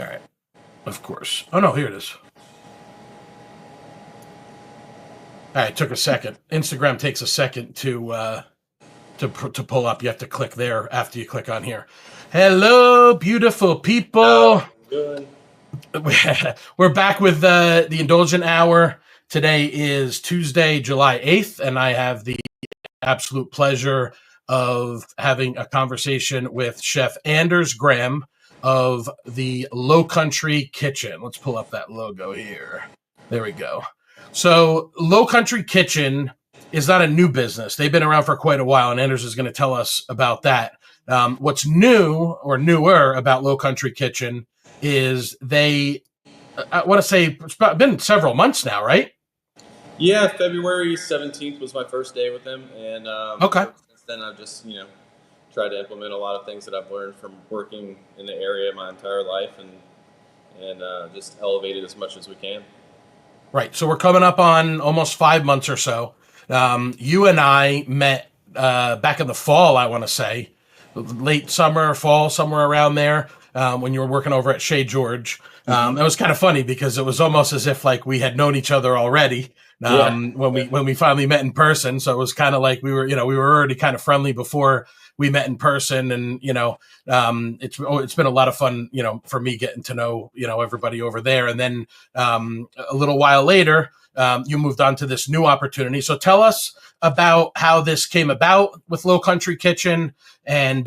All right. Of course. Oh, no, here it is. All right, it took a second. Instagram takes a second to pull up. You have to click there after you click on here. Hello, beautiful people. How you doing? We're back with the Indulgent Hour. Today is Tuesday, July 8th, and I have the absolute pleasure of having a conversation with Chef Anders Graham of the Lowcountry Kitchen. Let's pull up that logo here. There we go. So Lowcountry Kitchen is not a new business. They've been around for quite a while, and Anders is going to tell us about that. What's new or newer about Lowcountry Kitchen is I want to say it's been several months now, right? Yeah, February 17th was my first day with them, and Okay. since then I've just tried to implement a lot of things that I've learned from working in the area my entire life, and just elevate it as much as we can. Right. So we're coming up on almost 5 months or so. You and I met back in the fall, I want to say, late summer, fall, somewhere around there, when you were working over at Shea George. It was kind of funny because it was almost as if like we had known each other already when we finally met in person. So it was kind of like we were already kind of friendly before we met in person, and it's been a lot of fun, for me getting to know everybody over there. And then a little while later, you moved on to this new opportunity. So tell us about how this came about with Lowcountry Kitchen, and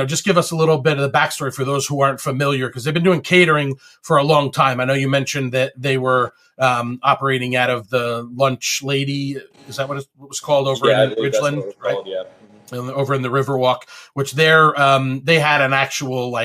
just give us a little bit of the backstory for those who aren't familiar, because they've been doing catering for a long time. I know you mentioned that they were operating out of the Lunch Lady. Is that what it was called over in Ridgeland? Right. Called, yeah. Over in the Riverwalk, which they had an actual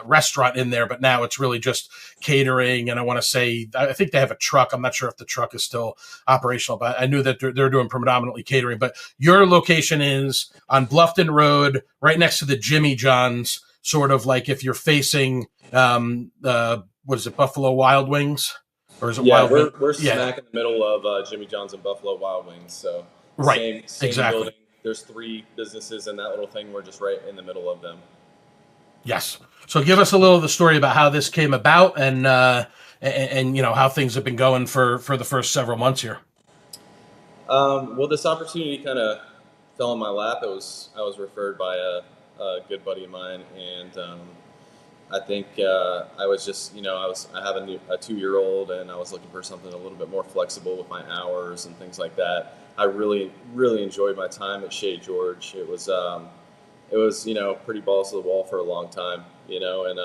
restaurant in there, but now it's really just catering. And I think they have a truck. I'm not sure if the truck is still operational, but I knew that they're doing predominantly catering. But your location is on Bluffton Road, right next to the Jimmy John's, sort of like if you're facing what is it, Buffalo Wild Wings? Or is it Wild Wings? We're smack in the middle of Jimmy John's and Buffalo Wild Wings. So right, same exactly. building. There's 3 businesses in that little thing. We're just right in the middle of them. Yes. So give us a little of the story about how this came about, and how things have been going for the first several months here. Well, this opportunity kind of fell in my lap. I was referred by a good buddy of mine, and I think I was just I have a 2-year-old, and I was looking for something a little bit more flexible with my hours and things like that. I really enjoyed my time at Shea George. It was pretty balls to the wall for a long time, and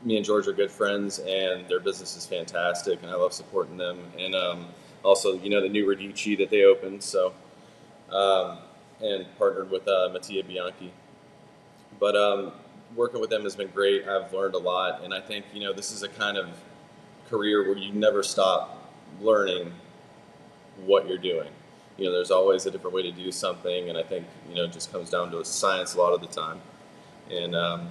me and George are good friends, and their business is fantastic, and I love supporting them. And also, the new Radici that they opened, so and partnered with Mattia Bianchi. But working with them has been great. I've learned a lot, and I think this is a kind of career where you never stop learning what you're doing. There's always a different way to do something, and I think it just comes down to science a lot of the time. And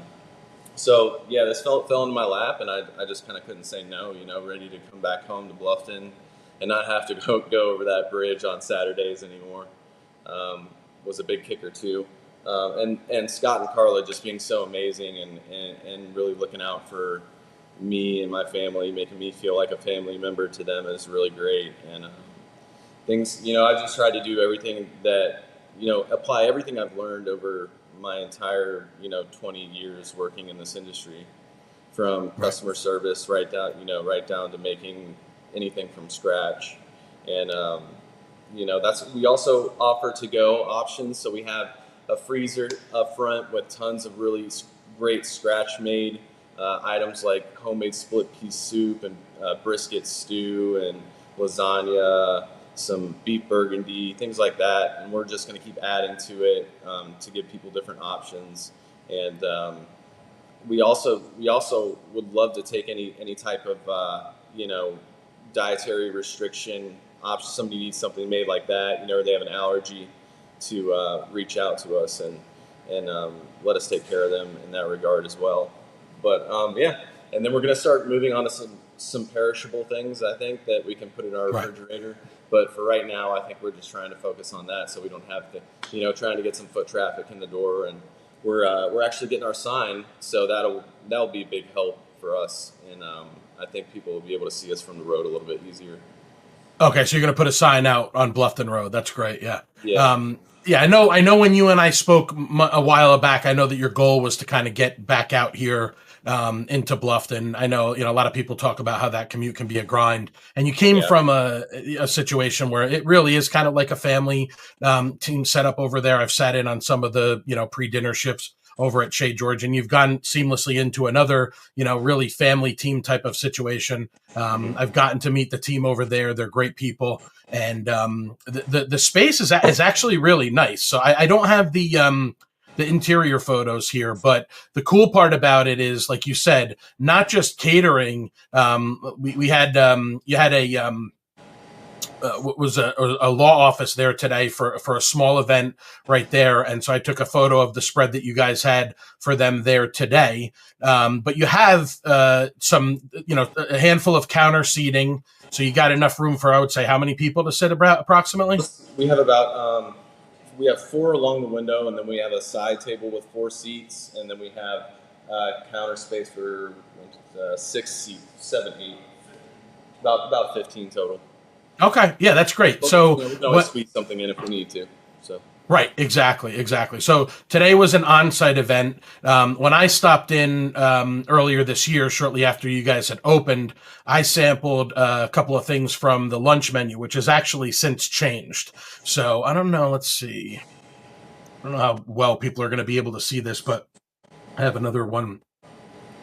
so yeah, this fell into my lap, and I just kind of couldn't say no. Ready to come back home to Bluffton and not have to go over that bridge on Saturdays anymore. Was a big kicker too. And Scott and Carla just being so amazing and really looking out for me and my family, making me feel like a family member to them is really great. And things, I just tried to do everything that, apply everything I've learned over my entire, 20 years working in this industry, from customer service right down to making anything from scratch. And, we also offer to-go options. So we have a freezer up front with tons of really great scratch-made items like homemade split-piece soup and brisket stew and lasagna, some beef burgundy, things like that. And we're just going to keep adding to it to give people different options. And we also would love to take any type of dietary restriction option. Somebody needs something made like that, or they have an allergy, to reach out to us and let us take care of them in that regard as well. But and then we're going to start moving on to some perishable things, I think, that we can put in our refrigerator. But for right now, I think we're just trying to focus on that, so we don't have to, trying to get some foot traffic in the door. And we're actually getting our sign, so that'll be a big help for us, and I think people will be able to see us from the road a little bit easier. Okay, so you're going to put a sign out on Bluffton Road. That's great. Yeah. Yeah. Yeah, I know. I know when you and I spoke a while back, I know that your goal was to kind of get back out here into Bluffton. I know, a lot of people talk about how that commute can be a grind, and you came Yeah. from a situation where it really is kind of like a family team setup over there. I've sat in on some of the pre-dinner shifts over at Shea George, and you've gone seamlessly into another really family team type of situation. I've gotten to meet the team over there. They're great people, and the space is actually really nice. So I don't have the interior photos here, but the cool part about it is, like you said, not just catering. We had you had was a law office there today for a small event right there, and so I took a photo of the spread that you guys had for them there today. But you have some, a handful of counter seating, so you got enough room for, I would say, how many people to sit about approximately? We have about we have 4 along the window, and then we have a side table with 4 seats, and then we have counter space for 6 seats, 7, 8, about 15 total. Okay, yeah, that's great. But, So we can always squeeze something in if we need to. So. right, exactly. So today was an on-site event. When I stopped in earlier this year, shortly after you guys had opened, I sampled a couple of things from the lunch menu, which has actually since changed. So I don't know. Let's see. I don't know how well people are going to be able to see this, but I have another one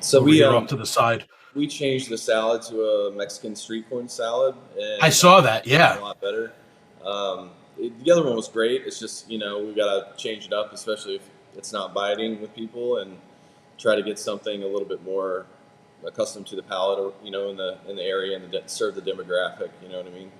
So over here off to the side. We changed the salad to a Mexican street corn salad, and I saw that. Yeah. a lot better. The other one was great. It's just we got to change it up, especially if it's not biting with people, and try to get something a little bit more accustomed to the palate, or in the area, and serve the demographic. You know what I mean?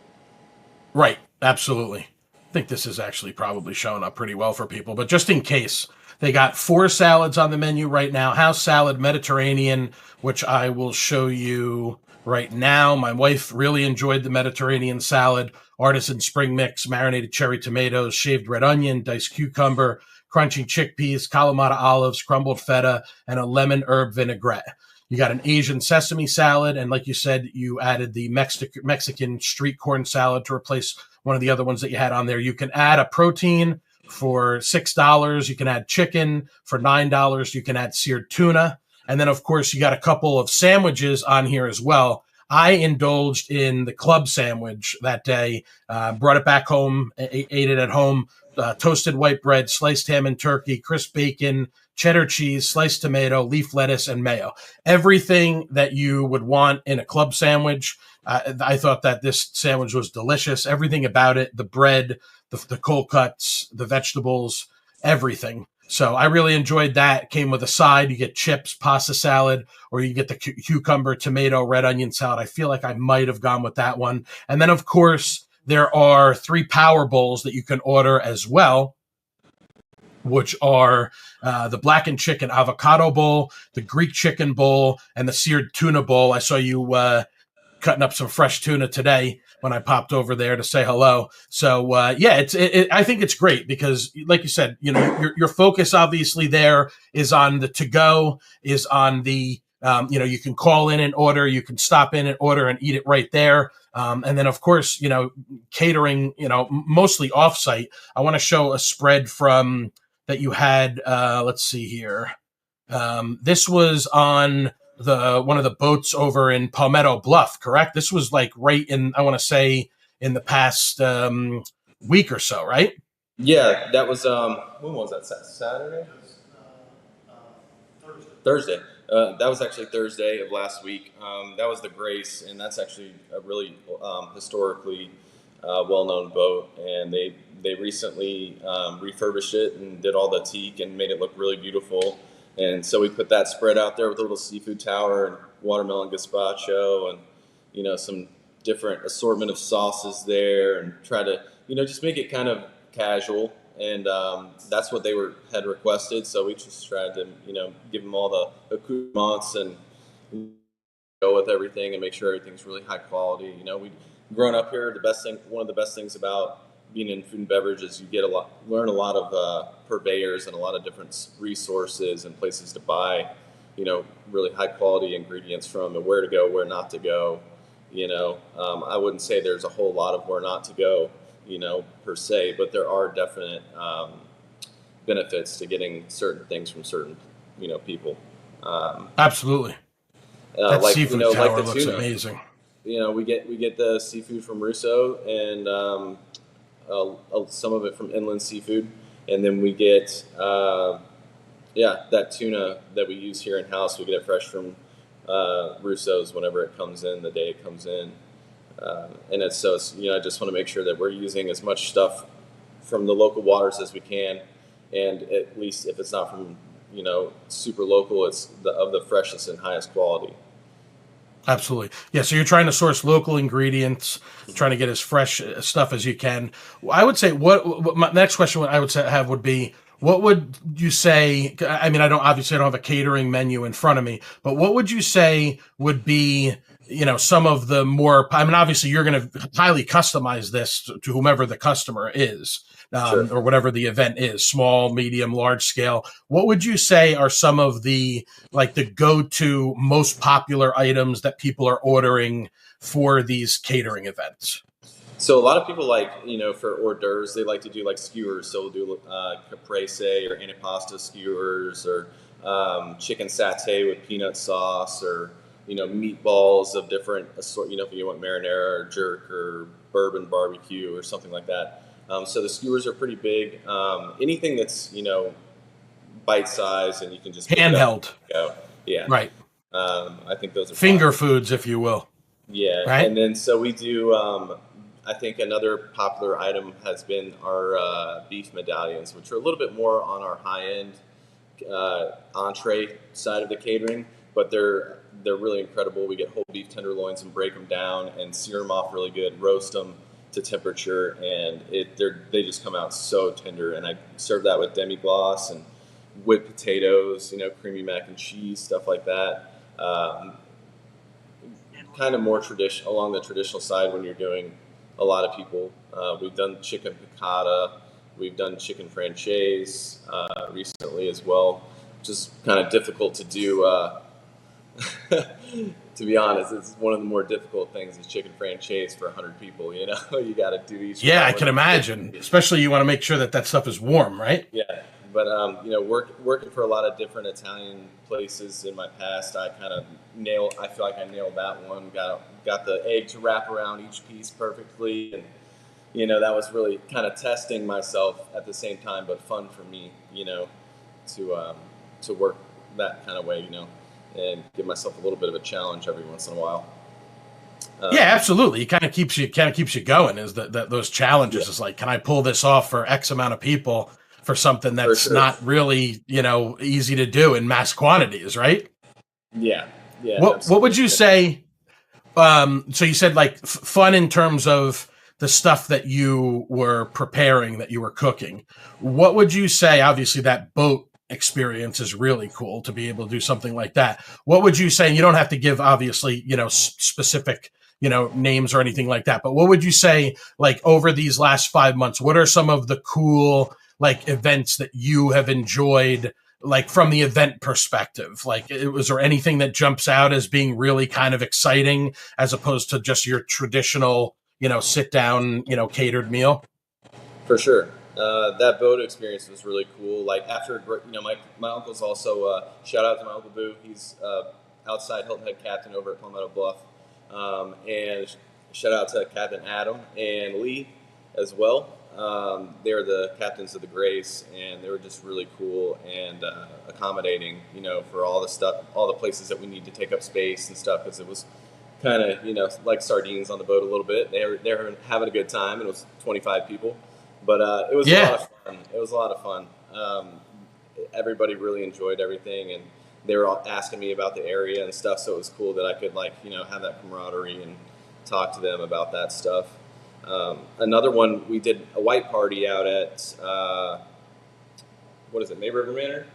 Right. Absolutely. I think this is actually probably showing up pretty well for people, but just in case, they got 4 salads on the menu right now. House salad, Mediterranean, which I will show you right now. My wife really enjoyed the Mediterranean salad. Artisan spring mix, marinated cherry tomatoes, shaved red onion, diced cucumber, crunchy chickpeas, Kalamata olives, crumbled feta, and a lemon herb vinaigrette. You got an Asian sesame salad, and like you said, you added the Mexican street corn salad to replace one of the other ones that you had on there. You can add a protein for $6. You can add chicken for $9. You can add seared tuna. And then, of course, you got a couple of sandwiches on here as well. I indulged in the club sandwich that day, brought it back home, ate it at home, toasted white bread, sliced ham and turkey, crisp bacon, cheddar cheese, sliced tomato, leaf lettuce, and mayo. Everything that you would want in a club sandwich. I thought that this sandwich was delicious. Everything about it, the bread, the cold cuts, the vegetables, everything. So I really enjoyed that. It came with a side. You get chips, pasta salad, or you get the cucumber, tomato, red onion salad. I feel like I might have gone with that one. And then, of course, there are 3 power bowls that you can order as well, which are the blackened chicken avocado bowl, the Greek chicken bowl, and the seared tuna bowl. I saw you cutting up some fresh tuna today when I popped over there to say hello. So yeah, I think it's great because, like you said, your focus obviously there is on the to go, is on the you can call in and order, you can stop in and order and eat it right there. And then, of course, catering, mostly offsite. I want to show a spread from that you had. Let's see here. This was on one of the boats over in Palmetto Bluff, correct? This was like right in, I want to say, in the past week or so, right? Yeah, that was when was that? Saturday? Thursday. That was actually Thursday of last week. That was the Grace, and that's actually a really historically well-known boat. And they recently refurbished it and did all the teak and made it look really beautiful. And so we put that spread out there with a little seafood tower and watermelon gazpacho and some different assortment of sauces there, and try to just make it kind of casual. And that's what they had requested. So we just tried to give them all the accoutrements and go with everything and make sure everything's really high quality. We've grown up here. One of the best things about being in food and beverage is you learn a lot of purveyors and a lot of different resources and places to buy really high quality ingredients from, and where to go, where not to go. I wouldn't say there's a whole lot of where not to go, per se, but there are definite benefits to getting certain things from certain, people. Absolutely. That like seafood like tower the looks tuna. amazing. We get the seafood from Russo, and some of it from Inland Seafood, and then we get that tuna that we use here in house. We get it fresh from Russo's whenever it comes in, the day it comes in, and it's I just want to make sure that we're using as much stuff from the local waters as we can, and at least if it's not from super local, it's of the freshest and highest quality. Absolutely. Yeah. So you're trying to source local ingredients, trying to get as fresh stuff as you can. I would say what my next question I would have would be, what would you say? I mean, I don't have a catering menu in front of me, but what would you say would be, some of the more, I mean, obviously you're going to highly customize this to whomever the customer is. Sure. Or whatever the event is, small, medium, large scale. What would you say are some of the go-to most popular items that people are ordering for these catering events? So a lot of people for hors d'oeuvres, they like to do like skewers. So we'll do caprese or antipasto skewers, or chicken satay with peanut sauce, or meatballs of different sort. If you want marinara or jerk or bourbon barbecue or something like that. So the skewers are pretty big. Anything that's bite size and you can just handheld. Go. Yeah. Right. I think those are finger foods, if you will. Yeah. Right. And then so we do. I think another popular item has been our beef medallions, which are a little bit more on our high end entree side of the catering, but they're really incredible. We get whole beef tenderloins and break them down and sear them off really good, roast them to temperature, and they just come out so tender. And I serve that with demi-glace and whipped potatoes, creamy mac and cheese, stuff like that. Kind of more along the traditional side when you're doing a lot of people. We've done chicken piccata, we've done chicken franchise recently as well, which is kind of difficult to do. To be honest, it's one of the more difficult things is chicken franchise for 100 people. You got to do each. Yeah, I can imagine. Especially you want to make sure that stuff is warm, right? Yeah, but working for a lot of different Italian places in my past, I feel like I nailed that one. Got the egg to wrap around each piece perfectly, and that was really kind of testing myself at the same time, but fun for me, to work that kind of way, and give myself a little bit of a challenge every once in a while. Yeah, absolutely. It kind of keeps you going. Is that those challenges? Is like, can I pull this off for X amount of people for something that's not really easy to do in mass quantities, right? Yeah. What would you say? So you said fun in terms of the stuff that you were preparing, that you were cooking. What would you say? Obviously, that boat experience is really cool to be able to do something like that. What would you say? And you don't have to give obviously, specific, names or anything like that, but what would you say, over these last 5 months, what are some of the cool, events that you have enjoyed, from the event perspective? Was there anything that jumps out as being really kind of exciting as opposed to just your traditional, sit down, catered meal? For sure. That boat experience was really cool. After, my uncle's also, shout out to my Uncle Boo. He's outside Hilton Head captain over at Palmetto Bluff. And shout out to Captain Adam and Lee as well. They're the captains of the Grace, and they were just really cool and accommodating, for all the stuff, all the places that we need to take up space and stuff, because it was kind of, like sardines on the boat a little bit. They were having a good time, and it was 25 people. But it was a lot of fun. It was a lot of fun. Everybody really enjoyed everything, and they were all asking me about the area and stuff, so it was cool that I could have that camaraderie and talk to them about that stuff. Another one, we did a white party out at May River Manor?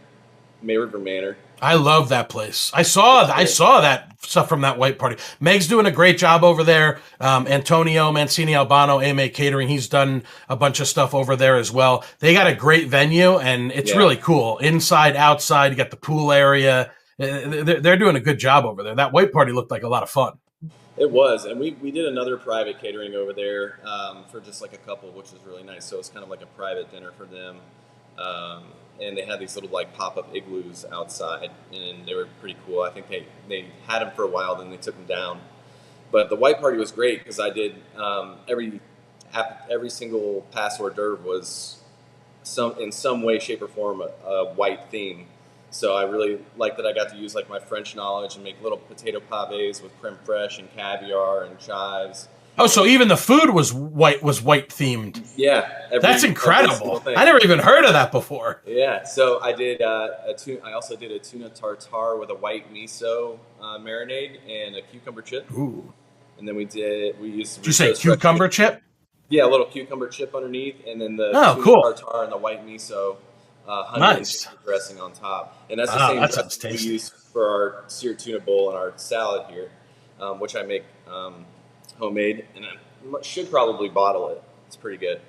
May River Manor. I love that place. I saw that stuff from that white party. Meg's doing a great job over there. Antonio Mancini Albano, AMA Catering, he's done a bunch of stuff over there as well. They got a great venue, and it's really cool. Inside, outside, you got the pool area. They're doing a good job over there. That white party looked like a lot of fun. It was, and we did another private catering over there for just like a couple, which was really nice. So it's kind of like a private dinner for them, um, and they had these little like pop-up igloos outside, and they were pretty cool. I think they had them for a while, then they took them down. But the white party was great because I did every single pass hors d'oeuvre was in some way, shape, or form a white theme. So I really like that I got to use like my French knowledge and make little potato pavés with creme fraiche and caviar and chives. Oh, so even the food was white themed. Yeah, that's incredible. I never even heard of that before. Yeah, so I did I also did a tuna tartare with a white miso marinade and a cucumber chip. Ooh. And then we used. Did you say cucumber chip? Yeah, a little cucumber chip underneath, and then the tuna cool. tartare and the white miso. Nice dressing on top, and that's the same dressing we use for our seared tuna bowl and our salad here, which I make homemade, and I should probably bottle it. It's pretty good.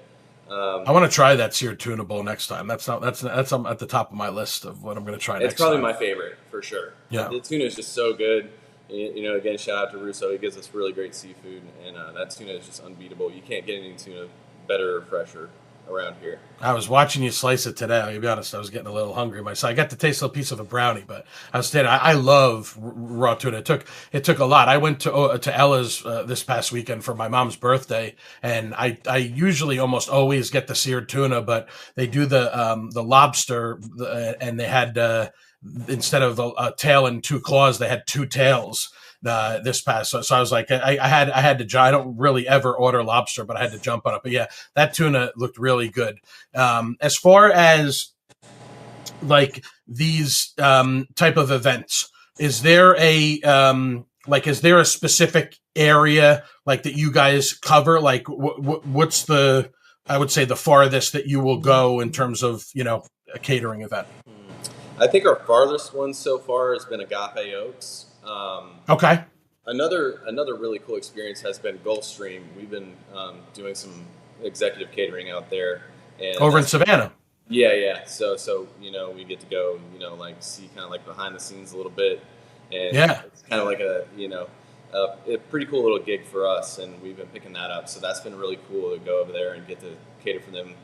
I want to try that seared tuna bowl next time. That's at the top of my list of what I'm going to try next time. It's probably my favorite for sure. Yeah, the tuna is just so good. You know, again, shout out to Russo. He gives us really great seafood, and that tuna is just unbeatable. You can't get any tuna better or fresher around here. I was watching you slice it today. I'll be honest, I was getting a little hungry myself. I got to taste a piece of a brownie, but I love raw tuna. It took a lot. I went to Ella's this past weekend for my mom's birthday, and I usually almost always get the seared tuna, but they do the lobster, and they had instead of a tail and two claws, they had two tails. This past, so I was like, I had to. I don't really ever order lobster, but I had to jump on it. But yeah, that tuna looked really good. As far as like these type of events, is there a specific area like that you guys cover? Like, what's the, I would say, the farthest that you will go in terms of a catering event? I think our farthest one so far has been Agape Oaks. Okay. Another really cool experience has been Gulfstream. We've been doing some executive catering out there, and over in Savannah. Yeah. So we get to go like see kind of like behind the scenes a little bit, and it's kind of like a pretty cool little gig for us, and we've been picking that up. So that's been really cool to go over there and get to cater for them,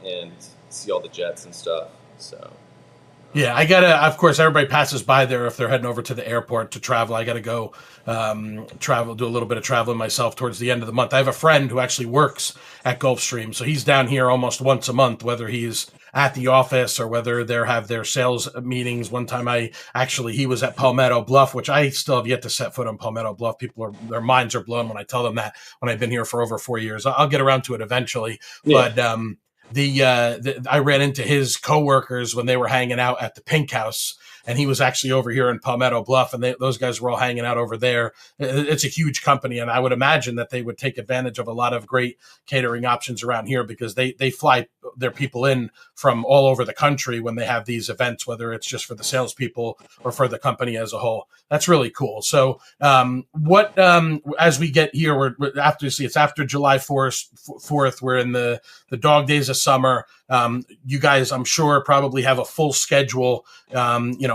and see all the jets and stuff. So. Yeah, I gotta. Of course, everybody passes by there if they're heading over to the airport to travel. I gotta go travel, do a little bit of traveling myself towards the end of the month. I have a friend who actually works at Gulfstream, so he's down here almost once a month, whether he's at the office or whether they have their sales meetings. One time, he was at Palmetto Bluff, which I still have yet to set foot on Palmetto Bluff. Their minds are blown when I tell them that. When I've been here for over 4 years, I'll get around to it eventually, but. I ran into his coworkers when they were hanging out at the Pink House, and he was actually over here in Palmetto Bluff, and those guys were all hanging out over there. It's a huge company, and I would imagine that they would take advantage of a lot of great catering options around here because they fly their people in from all over the country when they have these events, whether it's just for the salespeople or for the company as a whole. That's really cool. So as we get here, it's after July 4th. We're in the dog days of summer. You guys, I'm sure, probably have a full schedule,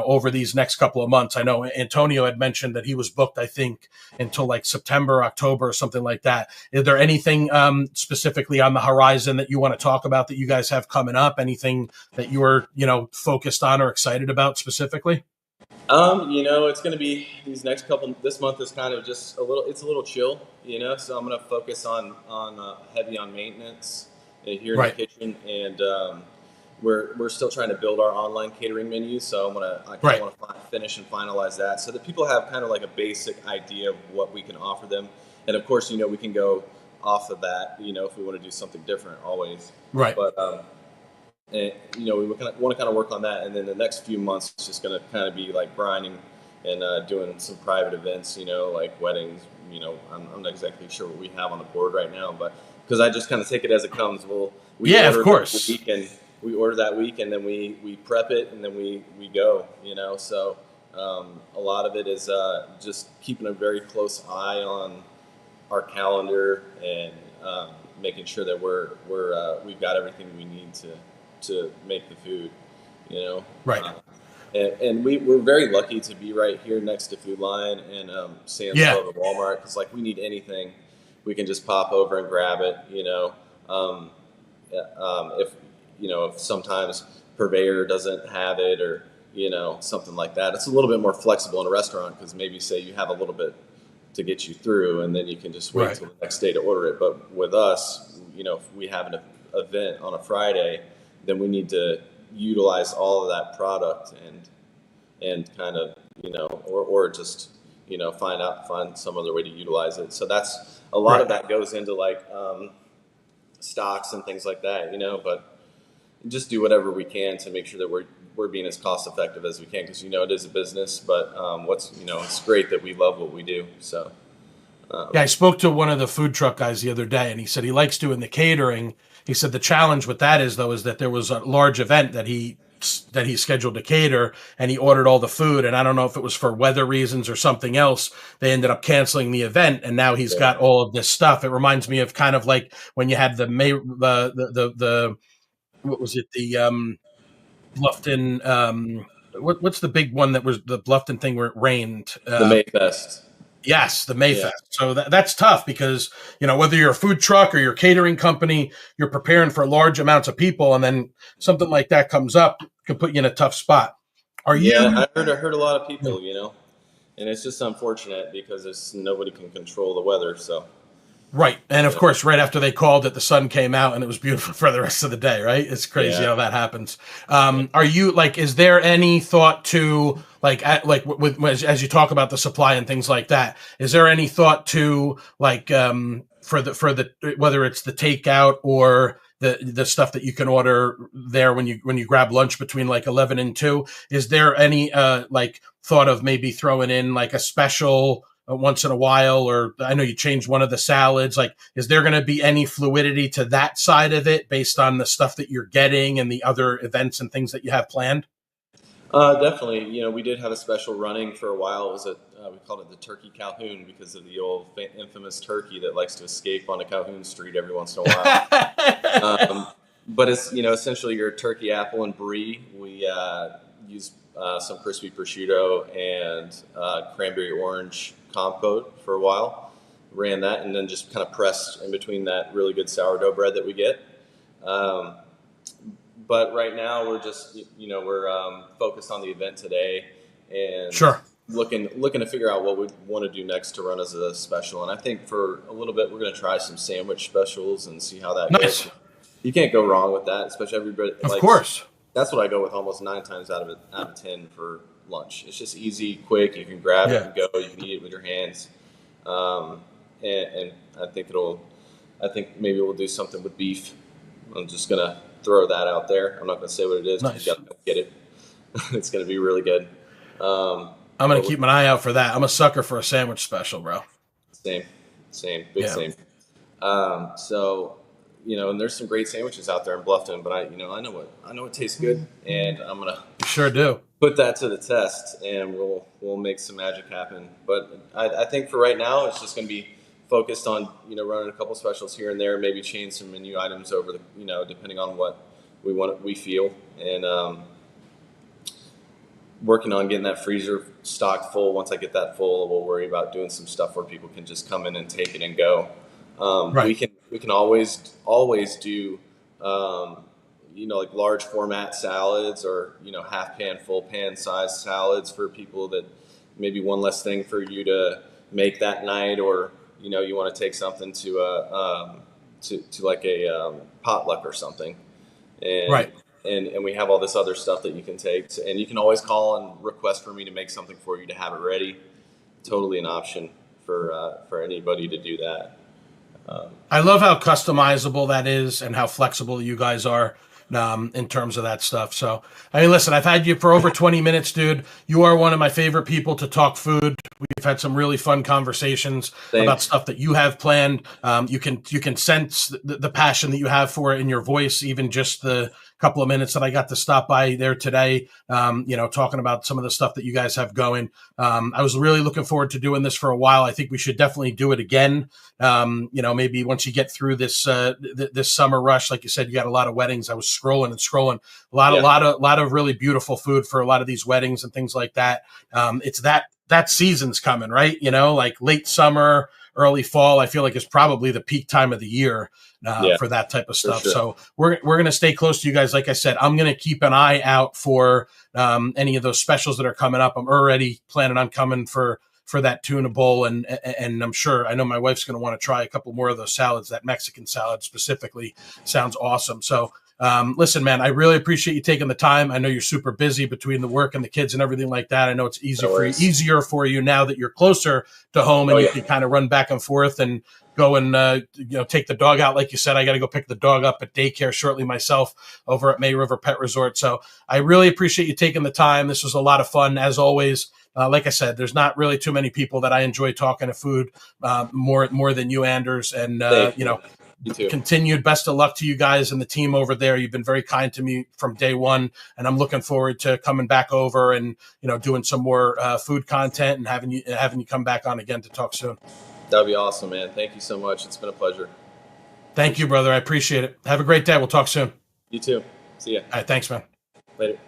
over these next couple of months. I know Antonio had mentioned that he was booked, I think, until like September, October, or something like that. Is there anything specifically on the horizon that you want to talk about that you guys have coming up? Anything that you're, focused on or excited about specifically? It's going to be this month is kind of just it's a little chill, so I'm going to focus on heavy on maintenance here in the kitchen, and we're still trying to build our online catering menu. So I want to finish and finalize that so that people have kind of like a basic idea of what we can offer them. And of course, we can go off of that, if we want to do something different always. Right. But, we want to kind of work on that. And then the next few months is just going to kind of be like grinding and doing some private events, like weddings. I'm not exactly sure what we have on the board right now, but because I just kind of take it as it comes. Of course. We order that week, and then we prep it, and then we go. So a lot of it is just keeping a very close eye on our calendar and making sure that we've got everything we need to make the food. Right. And we're very lucky to be right here next to Food Line and Sam's Yeah. Club and Walmart, because like we need anything, we can just pop over and grab it. If if sometimes purveyor doesn't have it, or something like that, it's a little bit more flexible in a restaurant, because maybe say you have a little bit to get you through, and then you can just wait Right. till the next day to order it. But with us, if we have an event on a Friday, then we need to utilize all of that product and kind of or just find some other way to utilize it. So that's a lot of that goes into like stocks and things like that, but just do whatever we can to make sure that we're being as cost effective as we can, because it is a business. But it's great that we love what we do. So Yeah, I spoke to one of the food truck guys the other day, and he said he likes doing the catering. He said the challenge with that is that there was a large event that he scheduled to cater, and he ordered all the food, and I don't know if it was for weather reasons or something else, they ended up canceling the event, and now he's got all of this stuff. It reminds me of kind of like when you had the what was it, the Bluffton, what's the big one that was the Bluffton thing where it rained? The Mayfest. Yes, the Mayfest. So that's tough because, whether you're a food truck or you're a catering company, you're preparing for large amounts of people, and then something like that comes up, can put you in a tough spot. I heard a lot of people, and it's just unfortunate because nobody can control the weather. So. Right. And of course, right after they called it, the sun came out and it was beautiful for the rest of the day, right? It's crazy how that happens. Are you is there any thought to as you talk about the supply and things like that, is there any thought to for the whether it's the takeout or the stuff that you can order there when you grab lunch between 11 and 2, is there any thought of maybe throwing in a special once in a while? Or I know you changed one of the salads. Is there going to be any fluidity to that side of it based on the stuff that you're getting and the other events and things that you have planned? Definitely. We did have a special running for a while. It was we called it the Turkey Calhoun, because of the old infamous turkey that likes to escape on a Calhoun Street every once in a while. But it's, essentially your turkey, apple, and brie. We use some crispy prosciutto and cranberry orange compote for a while. Ran that, and then just kind of pressed in between that really good sourdough bread that we get. But right now we're just, we're focused on the event today, and looking to figure out what we want to do next to run as a special. And I think for a little bit we're going to try some sandwich specials and see how that goes. You can't go wrong with that, especially everybody. Of course. That's what I go with almost 9 times out of 10 for lunch. It's just easy, quick. You can grab it and go. You can eat it with your hands. And I think maybe we'll do something with beef. I'm just gonna throw that out there. I'm not gonna say what it is. Nice. You gotta get it. It's gonna be really good. I'm gonna keep an eye out for that. I'm a sucker for a sandwich special, bro. Same, same. So, and there's some great sandwiches out there in Bluffton, but I know what tastes good, and I'm gonna sure do put that to the test, and we'll make some magic happen. But I think for right now, it's just gonna be focused on running a couple specials here and there, maybe change some menu items over the depending on what we feel, and working on getting that freezer stocked full. Once I get that full, we'll worry about doing some stuff where people can just come in and take it and go. We can always do like large format salads, or half pan, full pan size salads for people that maybe one less thing for you to make that night, or you want to take something to like a potluck or something, and and we have all this other stuff that you can take, and you can always call and request for me to make something for you to have it ready. Totally an option for anybody to do that. I love how customizable that is and how flexible you guys are in terms of that stuff. So, I mean, listen, I've had you for over 20 minutes, dude. You are one of my favorite people to talk food. We've had some really fun conversations about stuff that you have planned. You can sense the passion that you have for it in your voice, even just the couple of minutes that I got to stop by there today, talking about some of the stuff that you guys have going. I was really looking forward to doing this for a while. I think we should definitely do it again. Maybe once you get through this summer rush, like you said, you got a lot of weddings. I was scrolling and scrolling. Yeah. A lot of really beautiful food for a lot of these weddings and things like that. It's that season's coming, right? You know, like late summer, early fall, I feel like is probably the peak time of the year for that type of stuff. Sure. So we're going to stay close to you guys. Like I said, I'm going to keep an eye out for any of those specials that are coming up. I'm already planning on coming for that tuna bowl. And I'm sure, I know my wife's going to want to try a couple more of those salads. That Mexican salad specifically sounds awesome. So listen, man, I really appreciate you taking the time. I know you're super busy between the work and the kids and everything like that. I know it's easier for you now that you're closer to home and you can kind of run back and forth and go and take the dog out. Like you said, I got to go pick the dog up at daycare shortly myself over at May River Pet Resort. So I really appreciate you taking the time. This was a lot of fun as always. Like I said, there's not really too many people that I enjoy talking to food more than you, Anders. And continued best of luck to you guys and the team over there. You've been very kind to me from day one, and I'm looking forward to coming back over and doing some more food content and having you come back on again to talk soon. That'd be awesome, man. Thank you so much. It's been a pleasure. Thank you, brother. I appreciate it. Have a great day. We'll talk soon. You too. See ya. All right. Thanks, man. Later.